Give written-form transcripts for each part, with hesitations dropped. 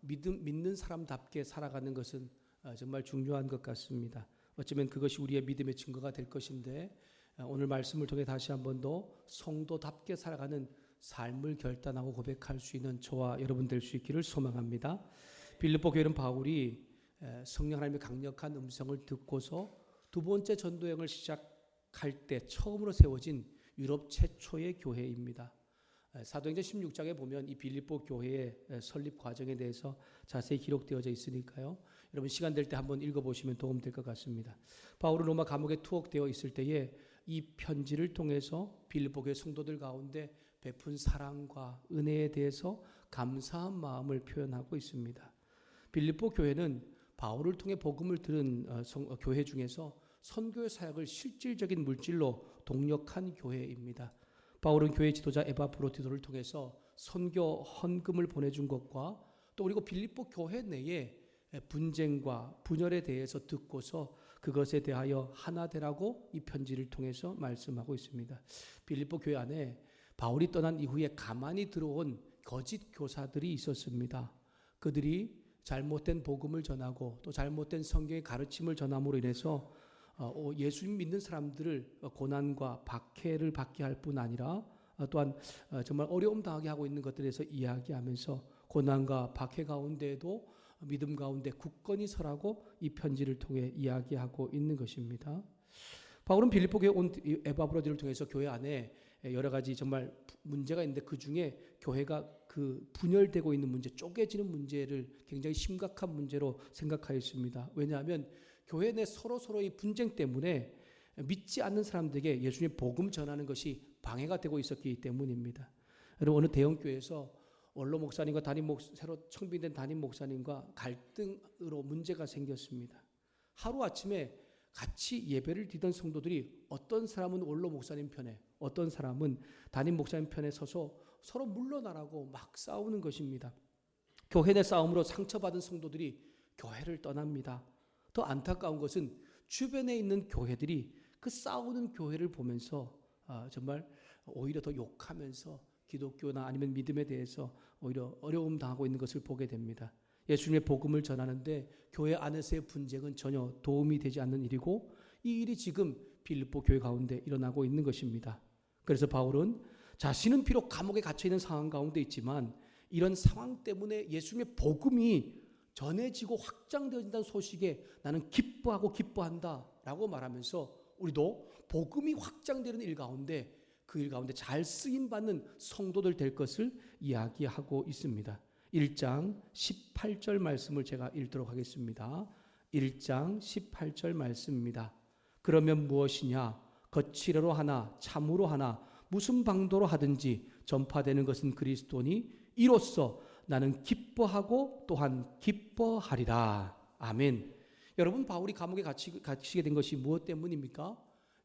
믿는 사람답게 살아가는 것은 정말 중요한 것 같습니다. 어쩌면 그것이 우리의 믿음의 증거가 될 것인데 오늘 말씀을 통해 다시 한 번 더 성도답게 살아가는 삶을 결단하고 고백할 수 있는 저와 여러분 될 수 있기를 소망합니다. 빌립보 교회는 바울이 성령 하나님의 강력한 음성을 듣고서 두 번째 전도여행을 시작할 때 처음으로 세워진 유럽 최초의 교회입니다. 사도행전 16장에 보면 이 빌립보 교회의 설립 과정에 대해서 자세히 기록되어져 있으니까요. 여러분 시간 될 때 한번 읽어보시면 도움될 것 같습니다. 바울은 로마 감옥에 투옥되어 있을 때에 이 편지를 통해서 빌립보 교회 성도들 가운데 베푼 사랑과 은혜에 대해서 감사한 마음을 표현하고 있습니다. 빌립보 교회는 바울을 통해 복음을 들은 교회 중에서 선교의 사역을 실질적인 물질로 동력한 교회입니다. 바울은 교회 지도자 에바프로디토를 통해서 선교 헌금을 보내준 것과 또 그리고 빌립보 교회 내에 분쟁과 분열에 대해서 듣고서 그것에 대하여 하나 되라고 이 편지를 통해서 말씀하고 있습니다. 빌립보 교회 안에 바울이 떠난 이후에 가만히 들어온 거짓 교사들이 있었습니다. 그들이 잘못된 복음을 전하고 또 잘못된 성경의 가르침을 전함으로 인해서 예수님 믿는 사람들을 고난과 박해를 받게 할 뿐 아니라 또한 정말 어려움 당하게 하고 있는 것들에 대해서 이야기하면서 고난과 박해 가운데에도 믿음 가운데 굳건히 서라고 이 편지를 통해 이야기하고 있는 것입니다. 바울은 빌립보 교회 온 에바브로디를 통해서 교회 안에 여러 가지 정말 문제가 있는데 그 중에 교회가 그 분열되고 있는 문제, 쪼개지는 문제를 굉장히 심각한 문제로 생각하였습니다. 왜냐하면 교회 내 서로서로의 분쟁 때문에 믿지 않는 사람들에게 예수님의 복음 전하는 것이 방해가 되고 있었기 때문입니다. 여러분 어느 대형교회에서 원로 목사님과 새로 청빙된 담임 목사님과 갈등으로 문제가 생겼습니다. 하루아침에 같이 예배를 드리던 성도들이 어떤 사람은 원로 목사님 편에 어떤 사람은 담임 목사님 편에 서서 서로 물러나라고 막 싸우는 것입니다. 교회 내 싸움으로 상처받은 성도들이 교회를 떠납니다. 더 안타까운 것은 주변에 있는 교회들이 그 싸우는 교회를 보면서 정말 오히려 더 욕하면서 기독교나 아니면 믿음에 대해서 오히려 어려움 당하고 있는 것을 보게 됩니다. 예수님의 복음을 전하는데 교회 안에서의 분쟁은 전혀 도움이 되지 않는 일이고 이 일이 지금 빌립보 교회 가운데 일어나고 있는 것입니다. 그래서 바울은 자신은 비록 감옥에 갇혀있는 상황 가운데 있지만 이런 상황 때문에 예수님의 복음이 전해지고 확장되어진다는 소식에 나는 기뻐한다 라고 말하면서 우리도 복음이 확장되는 일 가운데 그 일 가운데 잘 쓰임받는 성도들 될 것을 이야기하고 있습니다. 1장 18절 말씀을 제가 읽도록 하겠습니다. 1장 18절 말씀입니다. 그러면 무엇이냐? 거칠어로 하나 참으로 하나 무슨 방도로 하든지 전파되는 것은 그리스도니 이로써 나는 기뻐하고 또한 기뻐하리라. 아멘. 여러분 바울이 감옥에 갇히게 된 것이 무엇 때문입니까?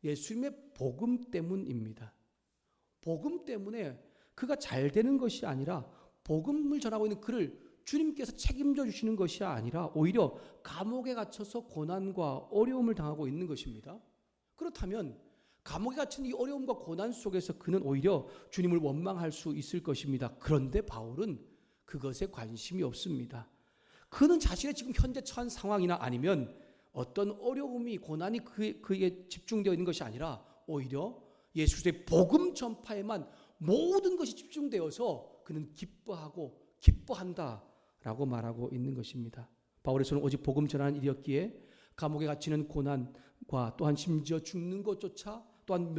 예수님의 복음 때문입니다. 복음 때문에 그가 잘 되는 것이 아니라 복음을 전하고 있는 그를 주님께서 책임져 주시는 것이 아니라 오히려 감옥에 갇혀서 고난과 어려움을 당하고 있는 것입니다. 그렇다면 감옥에 갇힌 이 어려움과 고난 속에서 그는 오히려 주님을 원망할 수 있을 것입니다. 그런데 바울은 그것에 관심이 없습니다. 그는 자신의 지금 현재 처한 상황이나 아니면 어떤 어려움이 고난이 그에 집중되어 있는 것이 아니라 오히려 예수의 복음 전파에만 모든 것이 집중되어서 그는 기뻐하고 기뻐한다라고 말하고 있는 것입니다. 바울의 손은 오직 복음 전하는 일이었기에 감옥에 갇히는 고난과 또한 심지어 죽는 것조차 또한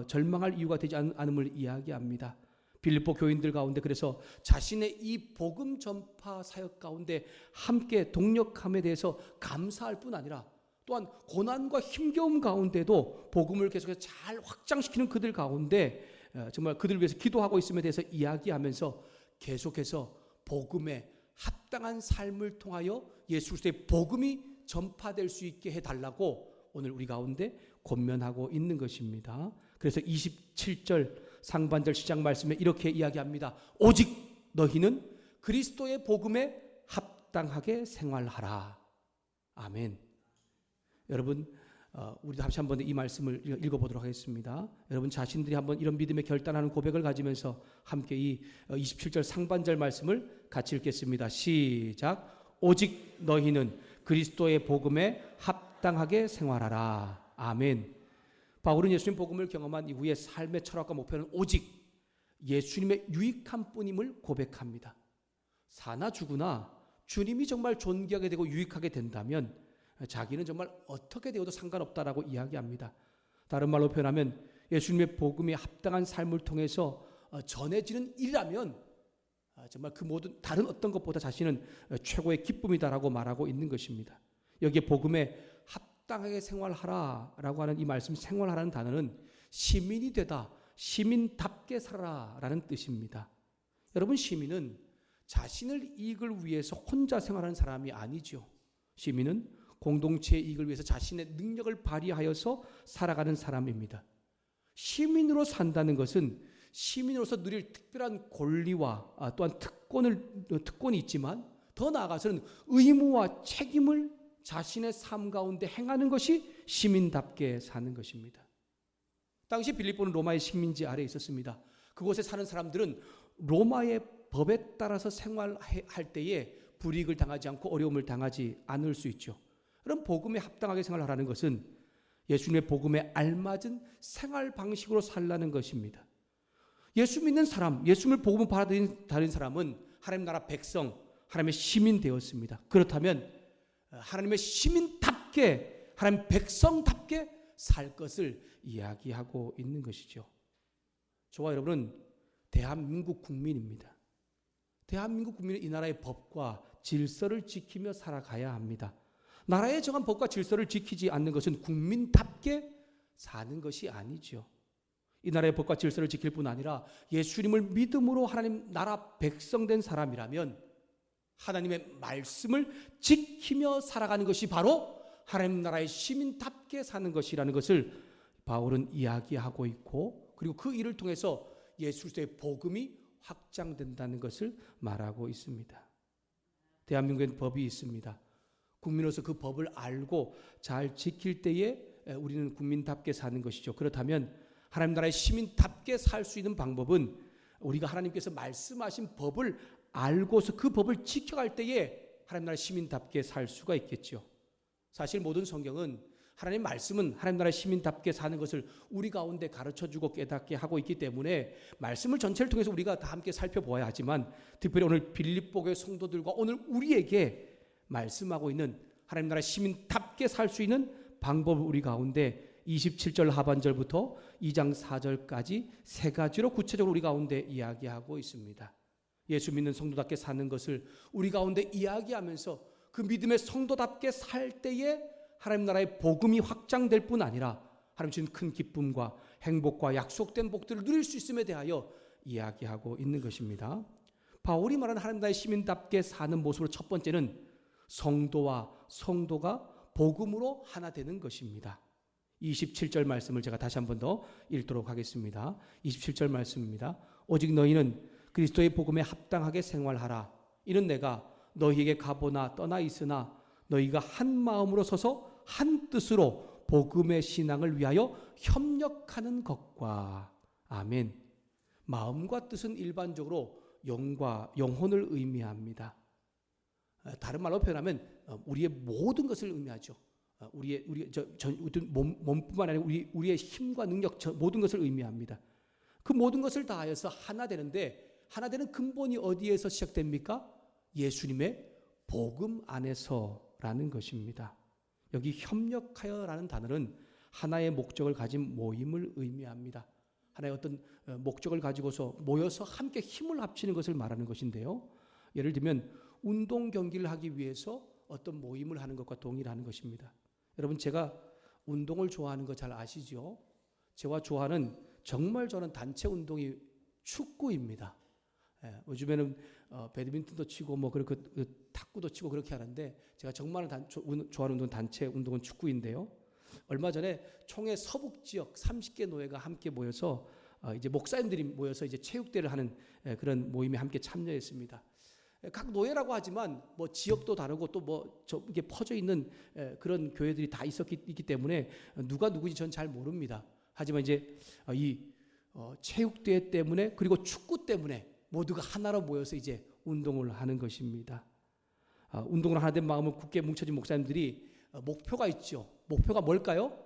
절망할 이유가 되지 않음을 이야기합니다. 빌립보 교인들 가운데 그래서 자신의 이 복음 전파 사역 가운데 함께 동력함에 대해서 감사할 뿐 아니라 또한 고난과 힘겨움 가운데도 복음을 계속해서 잘 확장시키는 그들 가운데 정말 그들을 위해서 기도하고 있음에 대해서 이야기하면서 계속해서 복음에 합당한 삶을 통하여 예수 그리스도의 복음이 전파될 수 있게 해달라고 오늘 우리 가운데 권면하고 있는 것입니다. 그래서 27절 상반절 시작 말씀에 이렇게 이야기합니다. 오직 너희는 그리스도의 복음에 합당하게 생활하라. 아멘. 여러분 우리도 다시 한번 이 말씀을 읽어보도록 하겠습니다. 여러분 자신들이 한번 이런 믿음의 결단하는 고백을 가지면서 함께 이 27절 상반절 말씀을 같이 읽겠습니다. 시작. 오직 너희는 그리스도의 복음에 합당하게 생활하라. 아멘. 바울은 예수님 복음을 경험한 이후에 삶의 철학과 목표는 오직 예수님의 유익한 뿐임을 고백합니다. 사나 죽으나 주님이 정말 존귀하게 되고 유익하게 된다면 자기는 정말 어떻게 되어도 상관없다라고 이야기합니다. 다른 말로 표현하면 예수님의 복음에 합당한 삶을 통해서 전해지는 일이라면 정말 그 모든 다른 어떤 것보다 자신은 최고의 기쁨이다라고 말하고 있는 것입니다. 여기에 복음에 합당하게 생활하라라고 하는 이 말씀, 생활하라는 단어는 시민이 되다, 시민답게 살아라라는 뜻입니다. 여러분, 시민은 자신을 이익을 위해서 혼자 생활하는 사람이 아니죠. 시민은 공동체의 이익을 위해서 자신의 능력을 발휘하여서 살아가는 사람입니다. 시민으로 산다는 것은 시민으로서 누릴 특별한 권리와 또한 특권이 있지만 더 나아가서는 의무와 책임을 자신의 삶 가운데 행하는 것이 시민답게 사는 것입니다. 당시 빌립보는 로마의 식민지 아래에 있었습니다. 그곳에 사는 사람들은 로마의 법에 따라서 생활할 때에 불이익을 당하지 않고 어려움을 당하지 않을 수 있죠. 그럼 복음에 합당하게 생활하라는 것은 예수님의 복음에 알맞은 생활 방식으로 살라는 것입니다. 예수 믿는 사람, 예수님을 복음을 받아들인 사람은 하나님 나라 백성, 하나님의 시민 되었습니다. 그렇다면 하나님의 시민답게, 하나님 백성답게 살 것을 이야기하고 있는 것이죠. 저와 여러분은 대한민국 국민입니다. 대한민국 국민은 이 나라의 법과 질서를 지키며 살아가야 합니다. 나라의 정한 법과 질서를 지키지 않는 것은 국민답게 사는 것이 아니죠. 이 나라의 법과 질서를 지킬 뿐 아니라 예수님을 믿음으로 하나님 나라 백성 된 사람이라면 하나님의 말씀을 지키며 살아가는 것이 바로 하나님 나라의 시민답게 사는 것이라는 것을 바울은 이야기하고 있고, 그리고 그 일을 통해서 예수 그리스도의 복음이 확장된다는 것을 말하고 있습니다. 대한민국에는 법이 있습니다. 국민으로서 그 법을 알고 잘 지킬 때에 우리는 국민답게 사는 것이죠. 그렇다면 하나님 나라의 시민답게 살 수 있는 방법은 우리가 하나님께서 말씀하신 법을 알고서 그 법을 지켜갈 때에 하나님 나라의 시민답게 살 수가 있겠죠. 사실 모든 성경은 하나님 말씀은 하나님 나라의 시민답게 사는 것을 우리 가운데 가르쳐주고 깨닫게 하고 있기 때문에 말씀을 전체를 통해서 우리가 다 함께 살펴보아야 하지만, 특별히 오늘 빌립보 교회 성도들과 오늘 우리에게 말씀하고 있는 하나님 나라의 시민답게 살 수 있는 방법을 우리 가운데 27절 하반절부터 2장 4절까지 세 가지로 구체적으로 우리 가운데 이야기하고 있습니다. 예수 믿는 성도답게 사는 것을 우리 가운데 이야기하면서 그 믿음의 성도답게 살 때에 하나님 나라의 복음이 확장될 뿐 아니라 하나님 주신 큰 기쁨과 행복과 약속된 복들을 누릴 수 있음에 대하여 이야기하고 있는 것입니다. 바울이 말하는 하나님 나라의 시민답게 사는 모습으로 첫 번째는 성도와 성도가 복음으로 하나 되는 것입니다. 27절 말씀을 제가 다시 한 번 더 읽도록 하겠습니다. 27절 말씀입니다. 오직 너희는 그리스도의 복음에 합당하게 생활하라. 이는 내가 너희에게 가보나 떠나 있으나 너희가 한 마음으로 서서 한 뜻으로 복음의 신앙을 위하여 협력하는 것과. 아멘. 마음과 뜻은 일반적으로 영과 영혼을 의미합니다. 다른 말로 표현하면 우리의 모든 것을 의미하죠. 우리의 몸뿐만 아니라 우리의 힘과 능력, 모든 것을 의미합니다. 그 모든 것을 다하여서 하나 되는데, 하나 되는 근본이 어디에서 시작됩니까? 예수님의 복음 안에서라는 것입니다. 여기 협력하여라는 단어는 하나의 목적을 가진 모임을 의미합니다. 하나의 어떤 목적을 가지고서 모여서 함께 힘을 합치는 것을 말하는 것인데요. 예를 들면 운동 경기를 하기 위해서 어떤 모임을 하는 것과 동일한 것입니다. 여러분, 제가 운동을 좋아하는 거 잘 아시죠? 제가 좋아하는, 정말 저는 단체 운동이 축구입니다. 요즘에는 배드민턴도 치고 탁구도 치고 그렇게 하는데, 제가 정말 좋아하는 운동, 단체 운동은 축구인데요. 얼마 전에 총회 서북 지역 30개 노회가 함께 모여서 이제 목사님들이 모여서 이제 체육대회를 하는 그런 모임에 함께 참여했습니다. 각 노예라고 하지만 뭐 지역도 다르고 또 뭐 이게 퍼져 있는 그런 교회들이 다 있기 때문에 누가 누구인지 전 잘 모릅니다. 하지만 이제 이 체육대회 때문에 그리고 축구 때문에 모두가 하나로 모여서 이제 운동을 하는 것입니다. 운동을 하나 된 마음을 굳게 뭉쳐진 목사님들이 목표가 있죠. 목표가 뭘까요?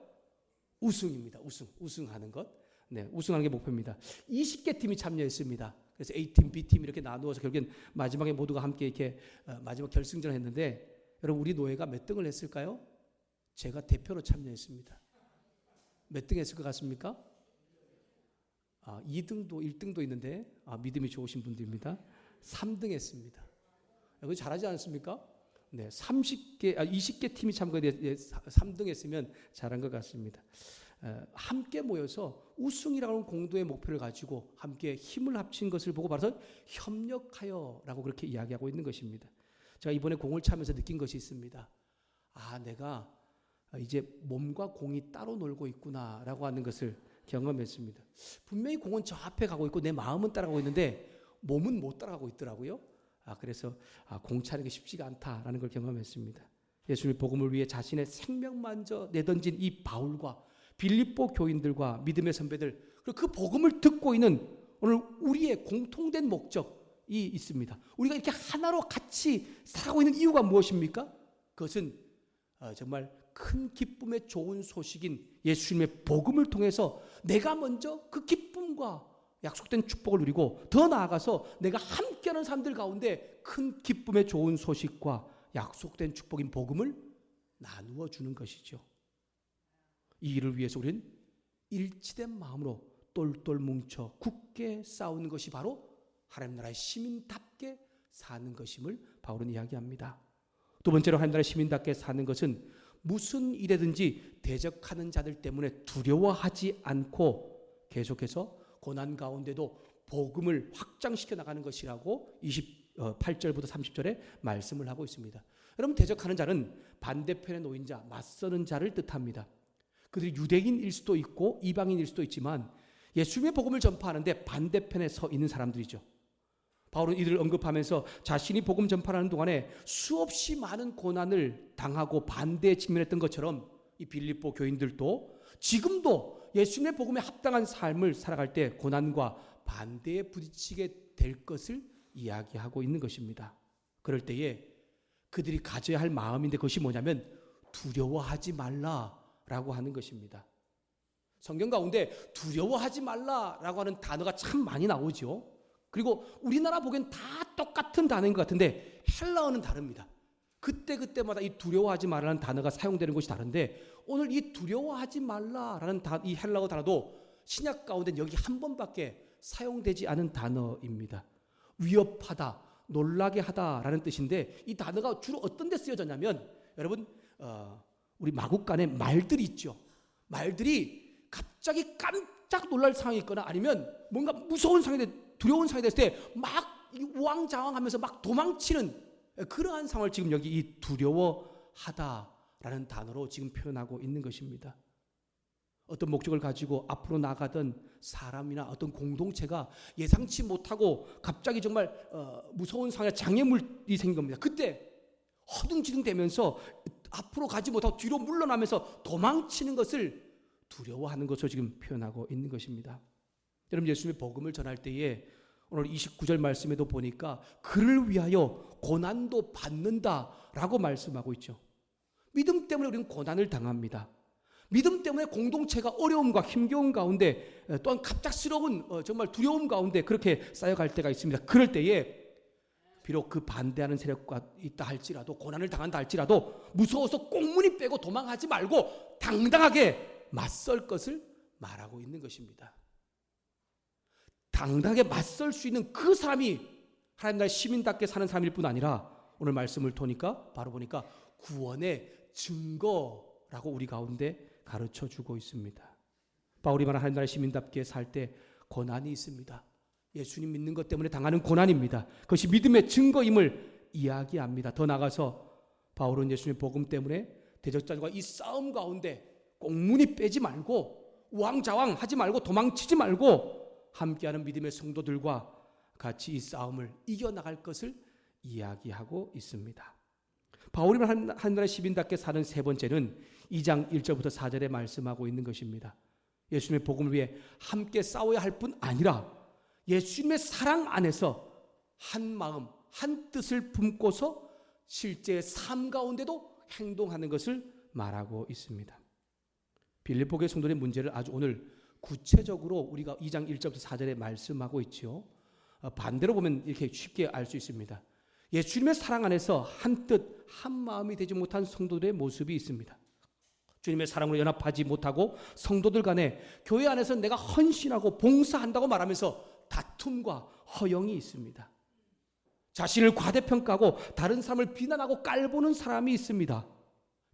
우승입니다. 우승하는 것. 네, 우승하는 게 목표입니다. 20개 팀이 참여했습니다. 그래서 A팀, B팀 이렇게 나누어서 결국엔 마지막에 모두가 함께 이렇게 마지막 결승전을 했는데, 여러분 우리 노예가 몇 등을 했을까요? 제가 대표로 참여했습니다. 몇 등 했을 것 같습니까? 2등도 1등도 있는데 믿음이 좋으신 분들입니다. 3등 했습니다. 여러분 잘하지 않습니까? 네, 20개 팀이 참가해 3등 했으면 잘한 것 같습니다. 함께 모여서 우승이라고 하는 공동의 목표를 가지고 함께 힘을 합친 것을 보고 바로 협력하여라고 그렇게 이야기하고 있는 것입니다. 제가 이번에 공을 차면서 느낀 것이 있습니다. 내가 이제 몸과 공이 따로 놀고 있구나라고 하는 것을 경험했습니다. 분명히 공은 저 앞에 가고 있고 내 마음은 따라가고 있는데 몸은 못 따라가고 있더라고요. 그래서 공 차는 게 쉽지가 않다라는 걸 경험했습니다. 예수님의 복음을 위해 자신의 생명만저 내던진 이 바울과 빌립보 교인들과 믿음의 선배들, 그리고 그 복음을 듣고 있는 오늘 우리의 공통된 목적이 있습니다. 우리가 이렇게 하나로 같이 살아가고 있는 이유가 무엇입니까? 그것은 정말 큰 기쁨의 좋은 소식인 예수님의 복음을 통해서 내가 먼저 그 기쁨과 약속된 축복을 누리고 더 나아가서 내가 함께하는 사람들 가운데 큰 기쁨의 좋은 소식과 약속된 축복인 복음을 나누어 주는 것이죠. 이 일을 위해서 우리는 일치된 마음으로 똘똘 뭉쳐 굳게 싸우는 것이 바로 하나님 나라의 시민답게 사는 것임을 바울은 이야기합니다. 두 번째로 하나님 나라의 시민답게 사는 것은 무슨 일에든지 대적하는 자들 때문에 두려워하지 않고 계속해서 고난 가운데도 복음을 확장시켜 나가는 것이라고 28절부터 30절에 말씀을 하고 있습니다. 여러분, 대적하는 자는 반대편에 놓인 자, 맞서는 자를 뜻합니다. 그들이 유대인일 수도 있고 이방인일 수도 있지만 예수님의 복음을 전파하는데 반대편에 서 있는 사람들이죠. 바울은 이들을 언급하면서 자신이 복음 전파하는 동안에 수없이 많은 고난을 당하고 반대에 직면했던 것처럼 이 빌립보 교인들도 지금도 예수님의 복음에 합당한 삶을 살아갈 때 고난과 반대에 부딪히게 될 것을 이야기하고 있는 것입니다. 그럴 때에 그들이 가져야 할 마음인데 그것이 뭐냐면 두려워하지 말라라고 하는 것입니다. 성경 가운데 두려워하지 말라라고 하는 단어가 참 많이 나오죠. 그리고 우리나라 보기엔 다 똑같은 단어인 것 같은데 헬라어는 다릅니다. 그때마다 이 두려워하지 말라는 단어가 사용되는 것이 다른데 오늘 이 두려워하지 말라라는 이 헬라어 단어도 신약 가운데는 여기 한 번밖에 사용되지 않은 단어입니다. 위협하다, 놀라게 하다라는 뜻인데 이 단어가 주로 어떤 데 쓰여졌냐면 여러분 우리 마국간에 말들이 있죠. 말들이 갑자기 깜짝 놀랄 상황이 있거나 아니면 뭔가 무서운 상황이 두려운 상황이 됐을 때 막 우왕좌왕하면서 막 도망치는 그러한 상황을 지금 여기 이 두려워하다라는 단어로 지금 표현하고 있는 것입니다. 어떤 목적을 가지고 앞으로 나가던 사람이나 어떤 공동체가 예상치 못하고 갑자기 정말 무서운 상황에 장애물이 생긴 겁니다. 그때 허둥지둥 되면서 앞으로 가지 못하고 뒤로 물러나면서 도망치는 것을 두려워하는 것으로 지금 표현하고 있는 것입니다. 여러분, 예수님의 복음을 전할 때에 오늘 29절 말씀에도 보니까 그를 위하여 고난도 받는다라고 말씀하고 있죠. 믿음 때문에 우리는 고난을 당합니다. 믿음 때문에 공동체가 어려움과 힘겨움 가운데 또한 갑작스러운 정말 두려움 가운데 그렇게 쌓여갈 때가 있습니다. 그럴 때에 비록 그 반대하는 세력과 있다 할지라도 고난을 당한다 할지라도 무서워서 꽁무니 빼고 도망하지 말고 당당하게 맞설 것을 말하고 있는 것입니다. 당당하게 맞설 수 있는 그 사람이 하나님 나라의 시민답게 사는 사람일 뿐 아니라 오늘 말씀을 보니까 바로 보니까 구원의 증거라고 우리 가운데 가르쳐주고 있습니다. 바울이 말한 하나님 나라의 시민답게 살 때 고난이 있습니다. 예수님 믿는 것 때문에 당하는 고난입니다. 그것이 믿음의 증거임을 이야기합니다. 더 나아가서 바울은 예수님의 복음 때문에 대적자들과 이 싸움 가운데 꽁무니 빼지 말고 우왕좌왕 하지 말고 도망치지 말고 함께하는 믿음의 성도들과 같이 이 싸움을 이겨나갈 것을 이야기하고 있습니다. 바울이 한 나라의 시민답게 사는 세 번째는 2장 1절부터 4절에 말씀하고 있는 것입니다. 예수님의 복음을 위해 함께 싸워야 할 뿐 아니라 예수님의 사랑 안에서 한 마음, 한 뜻을 품고서 실제 삶 가운데도 행동하는 것을 말하고 있습니다. 빌립보 교회 성도의 문제를 아주 오늘 구체적으로 우리가 2장 1절부터 4절에 말씀하고 있죠. 반대로 보면 이렇게 쉽게 알 수 있습니다. 예수님의 사랑 안에서 한 뜻, 한 마음이 되지 못한 성도들의 모습이 있습니다. 주님의 사랑으로 연합하지 못하고 성도들 간에 교회 안에서 내가 헌신하고 봉사한다고 말하면서 다툼과 허영이 있습니다. 자신을 과대평가하고 다른 사람을 비난하고 깔보는 사람이 있습니다.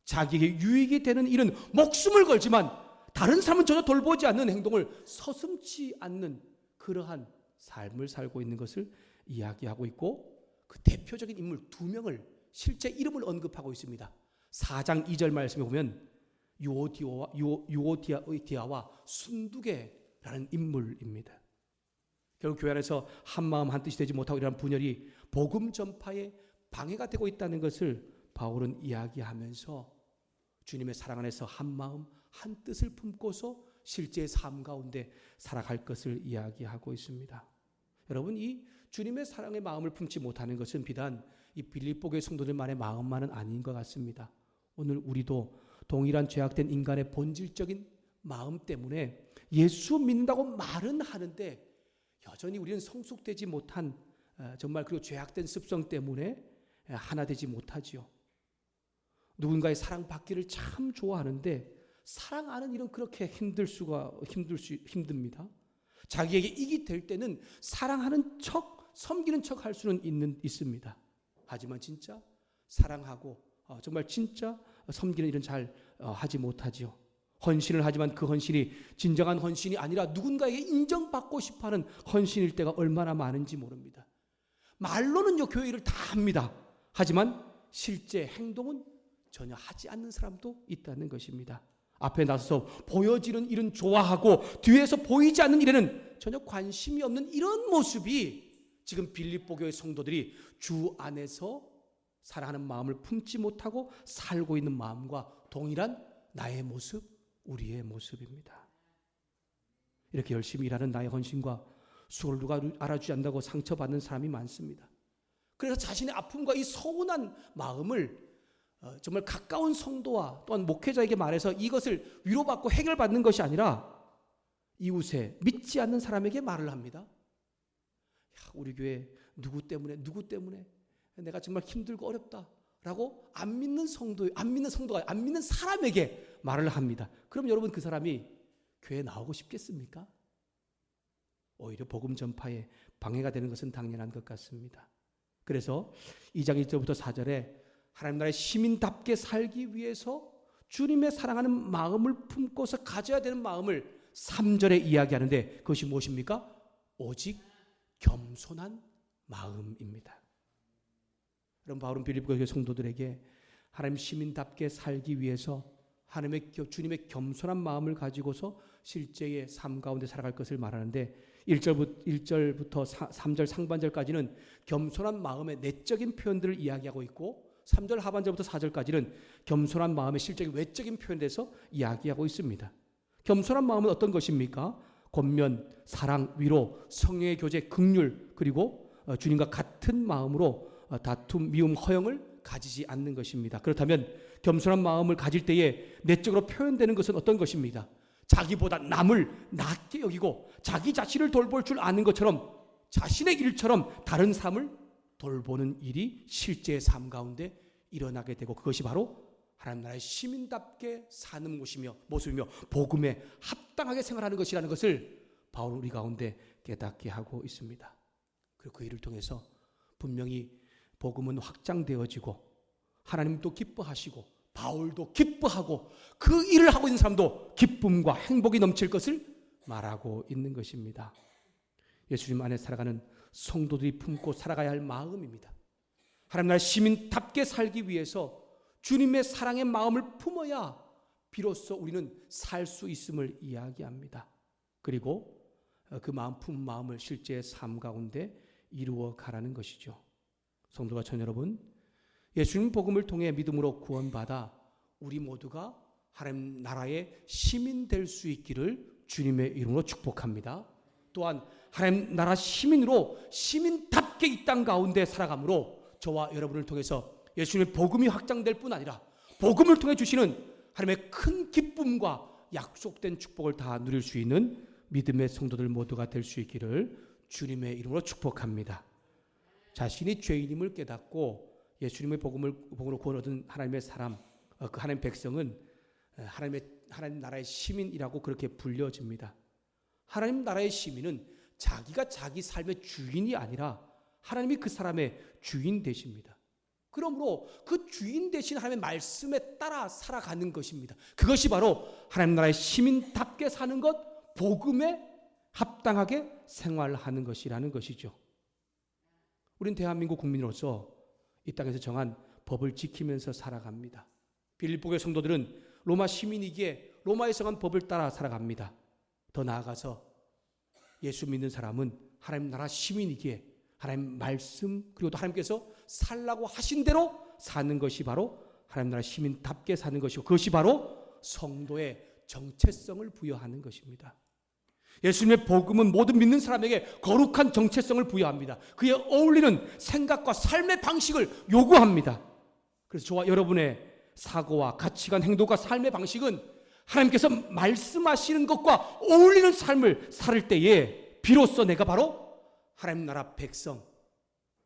자기에게 유익이 되는 일은 목숨을 걸지만 다른 사람은 전혀 돌보지 않는 행동을 서슴지 않는 그러한 삶을 살고 있는 것을 이야기하고 있고, 그 대표적인 인물 2명을 실제 이름을 언급하고 있습니다. 4장 2절 말씀에 보면 유오디아와 순두계라는 인물입니다. 결국 교회 안에서 한 마음 한 뜻이 되지 못하고 이러한 분열이 복음 전파에 방해가 되고 있다는 것을 바울은 이야기하면서 주님의 사랑 안에서 한 마음 한 뜻을 품고서 실제 삶 가운데 살아갈 것을 이야기하고 있습니다. 여러분, 이 주님의 사랑의 마음을 품지 못하는 것은 비단 이 빌립보 교회 성도들만의 마음만은 아닌 것 같습니다. 오늘 우리도 동일한 죄악된 인간의 본질적인 마음 때문에 예수 믿는다고 말은 하는데 여전히 우리는 성숙되지 못한 정말 그리고 죄악된 습성 때문에 하나 되지 못하지요. 누군가의 사랑받기를 참 좋아하는데 사랑하는 일은 그렇게 힘듭니다. 자기에게 이익이 될 때는 사랑하는 척, 섬기는 척 할 수는 있습니다. 하지만 진짜 사랑하고 정말 진짜 섬기는 일은 잘 하지 못하지요. 헌신을 하지만 그 헌신이 진정한 헌신이 아니라 누군가에게 인정받고 싶어하는 헌신일 때가 얼마나 많은지 모릅니다. 말로는요 교회 일을 다 합니다. 하지만 실제 행동은 전혀 하지 않는 사람도 있다는 것입니다. 앞에 나서서 보여지는 일은 좋아하고 뒤에서 보이지 않는 일에는 전혀 관심이 없는 이런 모습이 지금 빌립보 교회 성도들이 주 안에서 사랑하는 마음을 품지 못하고 살고 있는 마음과 동일한 나의 모습, 우리의 모습입니다. 이렇게 열심히 일하는 나의 헌신과 수고를 누가 알아주지 않는다고 상처받는 사람이 많습니다. 그래서 자신의 아픔과 이 서운한 마음을 정말 가까운 성도와 또한 목회자에게 말해서 이것을 위로받고 해결받는 것이 아니라 이웃에 믿지 않는 사람에게 말을 합니다. 우리 교회 누구 때문에 내가 정말 힘들고 어렵다라고 안 믿는 사람에게 말을 합니다. 그럼 여러분, 그 사람이 교회에 나오고 싶겠습니까? 오히려 복음 전파에 방해가 되는 것은 당연한 것 같습니다. 그래서 2장 1절부터 4절에 하나님 나라의 시민답게 살기 위해서 주님의 사랑하는 마음을 품고서 가져야 되는 마음을 3절에 이야기하는데 그것이 무엇입니까? 오직 겸손한 마음입니다. 여러분, 바울은 빌립보 교회 성도들에게 하나님 시민답게 살기 위해서 주님의 겸손한 마음을 가지고서 실제의 삶 가운데 살아갈 것을 말하는데 1절부터 3절 상반절까지는 겸손한 마음의 내적인 표현들을 이야기하고 있고 3절 하반절부터 4절까지는 겸손한 마음의 실적인 외적인 표현에 대해서 이야기하고 있습니다. 겸손한 마음은 어떤 것입니까? 권면, 사랑, 위로, 성령의 교제, 긍휼, 그리고 주님과 같은 마음으로 다툼, 미움, 허영을 가지지 않는 것입니다. 그렇다면 겸손한 마음을 가질 때에 내적으로 표현되는 것은 어떤 것입니다? 자기보다 남을 낮게 여기고 자기 자신을 돌볼 줄 아는 것처럼 자신의 일처럼 다른 사람을 돌보는 일이 실제의 삶 가운데 일어나게 되고 그것이 바로 하나님 나라의 시민답게 사는 모습이며 복음에 합당하게 생활하는 것이라는 것을 바울은 우리 가운데 깨닫게 하고 있습니다. 그리고 그 일을 통해서 분명히 복음은 확장되어지고 하나님도 기뻐하시고 바울도 기뻐하고 그 일을 하고 있는 사람도 기쁨과 행복이 넘칠 것을 말하고 있는 것입니다. 예수님 안에 살아가는 성도들이 품고 살아가야 할 마음입니다. 하나님 나라의 시민답게 살기 위해서 주님의 사랑의 마음을 품어야 비로소 우리는 살 수 있음을 이야기합니다. 그리고 그 마음 품은 마음을 실제의 삶 가운데 이루어 가라는 것이죠. 성도가 전 여러분, 예수님 복음을 통해 믿음으로 구원받아 우리 모두가 하나님 나라의 시민 될 수 있기를 주님의 이름으로 축복합니다. 또한 하나님 나라 시민으로 시민답게 이 땅 가운데 살아감으로 저와 여러분을 통해서 예수님의 복음이 확장될 뿐 아니라 복음을 통해 주시는 하나님의 큰 기쁨과 약속된 축복을 다 누릴 수 있는 믿음의 성도들 모두가 될 수 있기를 주님의 이름으로 축복합니다. 자신이 죄인임을 깨닫고 예수님의 복음으로 구원 얻은 하나님의 사람, 그 하나님 백성은 하나님 나라의 시민이라고 그렇게 불려집니다. 하나님 나라의 시민은 자기가 자기 삶의 주인이 아니라 하나님이 그 사람의 주인 되십니다. 그러므로 그 주인 되신 하나님의 말씀에 따라 살아가는 것입니다. 그것이 바로 하나님 나라의 시민답게 사는 것, 복음에 합당하게 생활하는 것이라는 것이죠. 우린 대한민국 국민으로서 이 땅에서 정한 법을 지키면서 살아갑니다. 빌립보교회 성도들은 로마 시민이기에 로마에 정한 법을 따라 살아갑니다. 더 나아가서 예수 믿는 사람은 하나님 나라 시민이기에 하나님 말씀 그리고 또 하나님께서 살라고 하신 대로 사는 것이 바로 하나님 나라 시민답게 사는 것이고 그것이 바로 성도의 정체성을 부여하는 것입니다. 예수님의 복음은 모든 믿는 사람에게 거룩한 정체성을 부여합니다. 그에 어울리는 생각과 삶의 방식을 요구합니다. 그래서 저와 여러분의 사고와 가치관, 행동과 삶의 방식은 하나님께서 말씀하시는 것과 어울리는 삶을 살 때에 비로소 내가 바로 하나님 나라 백성,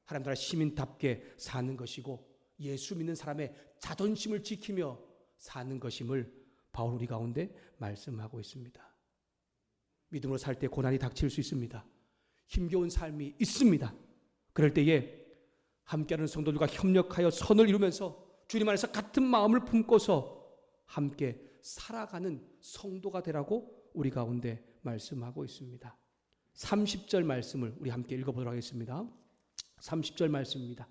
하나님 나라 시민답게 사는 것이고 예수 믿는 사람의 자존심을 지키며 사는 것임을 바울 우리 가운데 말씀하고 있습니다. 믿음으로 살 때 고난이 닥칠 수 있습니다. 힘겨운 삶이 있습니다. 그럴 때에 함께하는 성도들과 협력하여 선을 이루면서 주님 안에서 같은 마음을 품고서 함께 살아가는 성도가 되라고 우리 가운데 말씀하고 있습니다. 30절 말씀을 우리 함께 읽어보도록 하겠습니다. 30절 말씀입니다.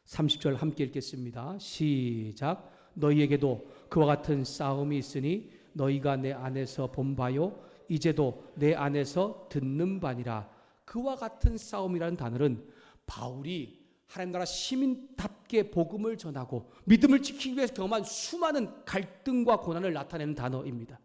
30절 함께 읽겠습니다. 시작. 너희에게도 그와 같은 싸움이 있으니 너희가 내 안에서 본 바요 이제도 내 안에서 듣는 바니라. 그와 같은 싸움이라는 단어는 바울이 하나님 나라 시민답게 복음을 전하고 믿음을 지키기 위해서 경험한 수많은 갈등과 고난을 나타내는 단어입니다.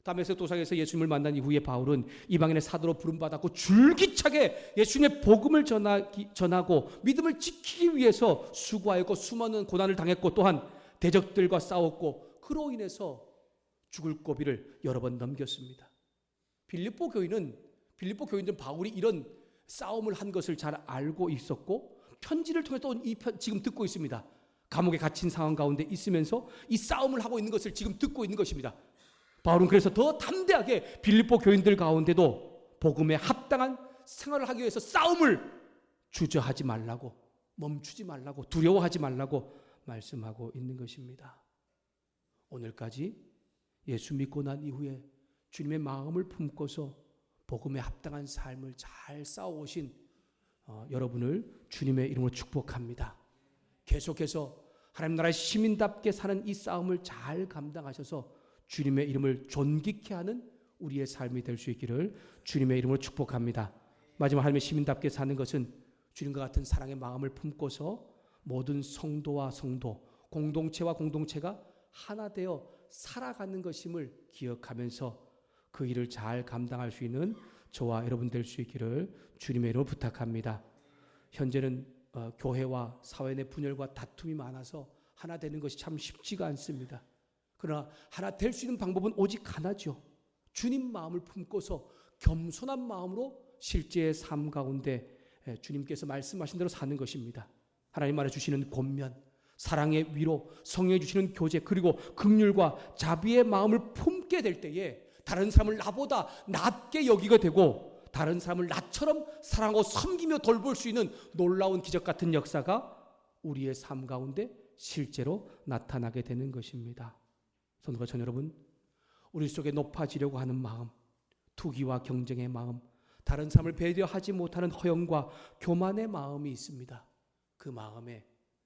다메섹 도상에서 예수님을 만난 이후에 바울은 이방인의 사도로 부름받았고 줄기차게 예수님의 복음을 전하고 믿음을 지키기 위해서 수고하였고 수많은 고난을 당했고 또한 대적들과 싸웠고 그로 인해서 죽을 고비를 여러 번 넘겼습니다. 빌립보 교인들은 바울이 이런 싸움을 한 것을 잘 알고 있었고 편지를 통해 또 지금 듣고 있습니다. 감옥에 갇힌 상황 가운데 있으면서 이 싸움을 하고 있는 것을 지금 듣고 있는 것입니다. 바울은 그래서 더 담대하게 빌립보 교인들 가운데도 복음에 합당한 생활을 하기 위해서 싸움을 주저하지 말라고, 멈추지 말라고, 두려워하지 말라고 말씀하고 있는 것입니다. 오늘까지 예수 믿고 난 이후에 주님의 마음을 품고서 복음에 합당한 삶을 잘 싸워오신 여러분을 주님의 이름으로 축복합니다. 계속해서 하나님 나라의 시민답게 사는 이 싸움을 잘 감당하셔서 주님의 이름을 존귀케 하는 우리의 삶이 될 수 있기를 주님의 이름으로 축복합니다. 마지막 하나님의 시민답게 사는 것은 주님과 같은 사랑의 마음을 품고서 모든 성도와 성도, 공동체와 공동체가 하나 되어 살아가는 것임을 기억하면서 그 일을 잘 감당할 수 있는 저와 여러분 될 수 있기를 주님의 이름으로 부탁합니다. 현재는 교회와 사회 내 분열과 다툼이 많아서 하나 되는 것이 참 쉽지가 않습니다. 그러나 하나 될 수 있는 방법은 오직 하나죠. 주님 마음을 품고서 겸손한 마음으로 실제의 삶 가운데 주님께서 말씀하신 대로 사는 것입니다. 하나님 말해 주시는 권면, 사랑의 위로, 성령이 주시는 교제, 그리고 긍휼과 자비의 마음을 품게 될 때에 다른 사람을 나보다 낮게 여기게 되고 다른 사람을 나처럼 사랑하고 섬기며 돌볼 수 있는 놀라운 기적 같은 역사가 우리의 삶 가운데 실제로 나타나게 되는 것입니다. 성도가 전 여러분, 우리 속에 높아지려고 하는 마음, 투기와 경쟁의 마음, 다른 사람을 배려하지 못하는 허영과 교만의 마음이 있습니다. 그 마음에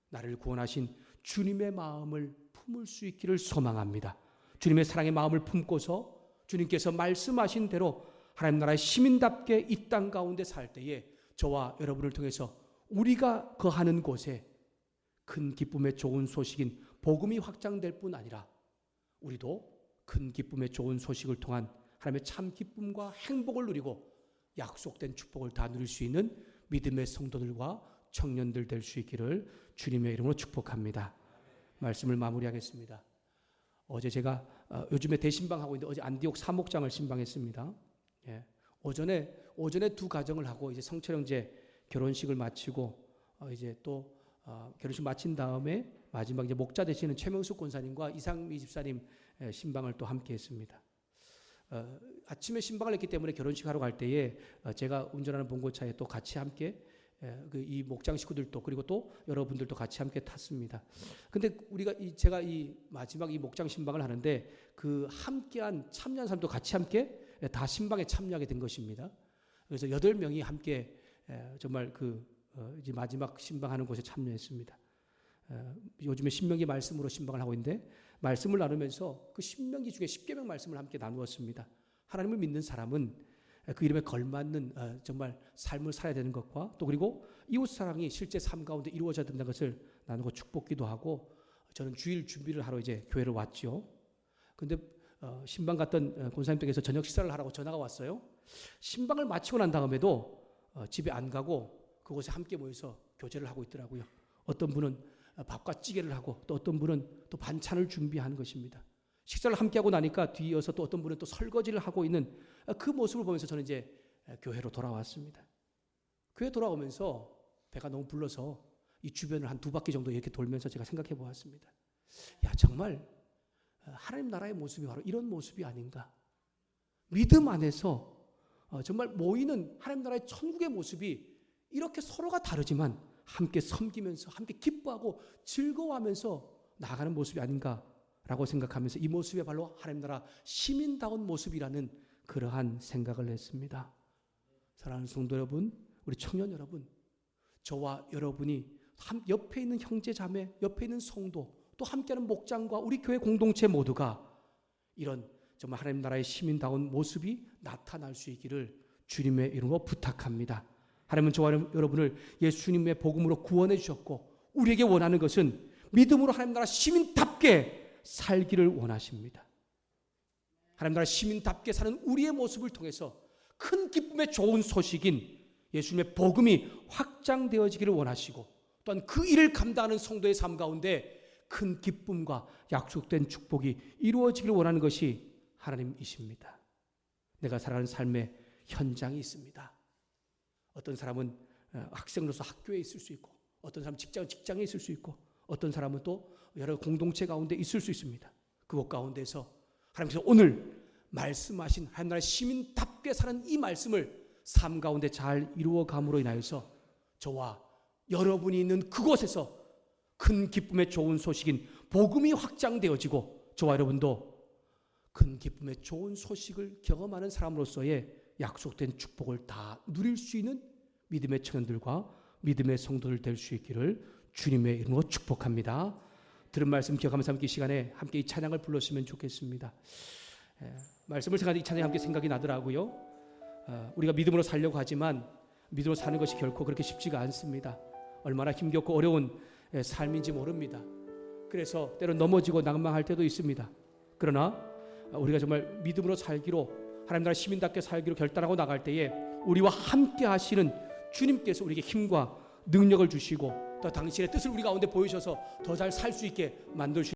나를 구원하신 주님의 마음을 품을 수 있기를 소망합니다. 주님의 사랑의 마음을 품고서 주님께서 말씀하신 대로 하나님 나라의 시민답게 이 땅 가운데 살 때에 저와 여러분을 통해서 우리가 거하는 곳에 큰 기쁨의 좋은 소식인 복음이 확장될 뿐 아니라 우리도 큰 기쁨의 좋은 소식을 통한 하나님의 참 기쁨과 행복을 누리고 약속된 축복을 다 누릴 수 있는 믿음의 성도들과 청년들 될 수 있기를 주님의 이름으로 축복합니다. 말씀을 마무리하겠습니다. 어제 제가 요즘에 대신방하고 있는데 어제 안디옥 사목장을 신방했습니다. 예. 오전에 두 가정을 하고 이제 성철형제 결혼식을 마치고 이제 또 결혼식 마친 다음에 마지막 이제 목자 되시는 최명숙 권사님과 이상미 집사님 신방을 또 함께 했습니다. 아침에 신방을 했기 때문에 결혼식 하러 갈 때에 제가 운전하는 봉고차에 또 같이 함께 이 목장 식구들도 그리고 또 여러분들도 같이 함께 탔습니다. 근데 제가 이 마지막 이 목장 신방을 하는데 그 함께한 참여한 사람도 같이 함께 다 신방에 참여하게 된 것입니다. 그래서 8명이 함께 정말 이제 마지막 신방하는 곳에 참여했습니다. 요즘에 신명기 말씀으로 신방을 하고 있는데 말씀을 나누면서 그 신명기 중에 10계명 말씀을 함께 나누었습니다. 하나님을 믿는 사람은 그 이름에 걸맞는 정말 삶을 살아야 되는 것과 또 그리고 이웃 사랑이 실제 삶 가운데 이루어져야 된다는 것을 나누고 축복기도 하고 저는 주일 준비를 하러 이제 교회를 왔죠. 근데 신방 갔던 권사님 댁에서 저녁 식사를 하라고 전화가 왔어요. 신방을 마치고 난 다음에도 집에 안 가고 그곳에 함께 모여서 교제를 하고 있더라고요. 어떤 분은 밥과 찌개를 하고 또 어떤 분은 또 반찬을 준비하는 것입니다. 식사를 함께 하고 나니까 뒤이어서 또 어떤 분은 또 설거지를 하고 있는 그 모습을 보면서 저는 이제 교회로 돌아왔습니다. 교회 돌아오면서 배가 너무 불러서 이 주변을 한 2바퀴 정도 이렇게 돌면서 제가 생각해 보았습니다. 야, 정말 하나님 나라의 모습이 바로 이런 모습이 아닌가. 믿음 안에서 정말 모이는 하나님 나라의 천국의 모습이 이렇게 서로가 다르지만 함께 섬기면서 함께 기뻐하고 즐거워하면서 나아가는 모습이 아닌가라고 생각하면서 이 모습이 바로 하나님 나라 시민다운 모습이라는 그러한 생각을 했습니다. 사랑하는 성도 여러분, 우리 청년 여러분, 저와 여러분이 옆에 있는 형제 자매, 옆에 있는 성도, 또 함께하는 목장과 우리 교회 공동체 모두가 이런 정말 하나님 나라의 시민다운 모습이 나타날 수 있기를 주님의 이름으로 부탁합니다. 하나님은 저와 여러분을 예수님의 복음으로 구원해 주셨고 우리에게 원하는 것은 믿음으로 하나님 나라 시민답게 살기를 원하십니다. 하나님 나라 시민답게 사는 우리의 모습을 통해서 큰 기쁨의 좋은 소식인 예수님의 복음이 확장되어지기를 원하시고 또한 그 일을 감당하는 성도의 삶 가운데 큰 기쁨과 약속된 축복이 이루어지기를 원하는 것이 하나님이십니다. 내가 살아가는 삶의 현장이 있습니다. 어떤 사람은 학생으로서 학교에 있을 수 있고 어떤 사람은 직장에 있을 수 있고 어떤 사람은 또 여러 공동체 가운데 있을 수 있습니다. 그곳 가운데서 하나님께서 오늘 말씀하신 하나님 나라의 시민답게 사는 이 말씀을 삶 가운데 잘 이루어감으로 인하여서 저와 여러분이 있는 그곳에서 큰 기쁨의 좋은 소식인 복음이 확장되어지고 저와 여러분도 큰 기쁨의 좋은 소식을 경험하는 사람으로서의 약속된 축복을 다 누릴 수 있는 믿음의 청년들과 믿음의 성도들 될 수 있기를 주님의 이름으로 축복합니다. 들은 말씀 기억하면서 함께 이 시간에 함께 이 찬양을 불렀으면 좋겠습니다. 말씀을 생각하니 이 찬양이 함께 생각이 나더라고요. 우리가 믿음으로 살려고 하지만 믿음으로 사는 것이 결코 그렇게 쉽지가 않습니다. 얼마나 힘겹고 어려운 삶인지 모릅니다. 그래서 때로 넘어지고 낭망할 때도 있습니다. 그러나 우리가 정말 믿음으로 살기로 하나님 나라 시민답게 살기로 결단하고 나갈 때에 우리와 함께 하시는 주님께서 우리에게 힘과 능력을 주시고 또 당신의 뜻을 우리 가운데 보이셔서 더 잘 살 수 있게 만들 수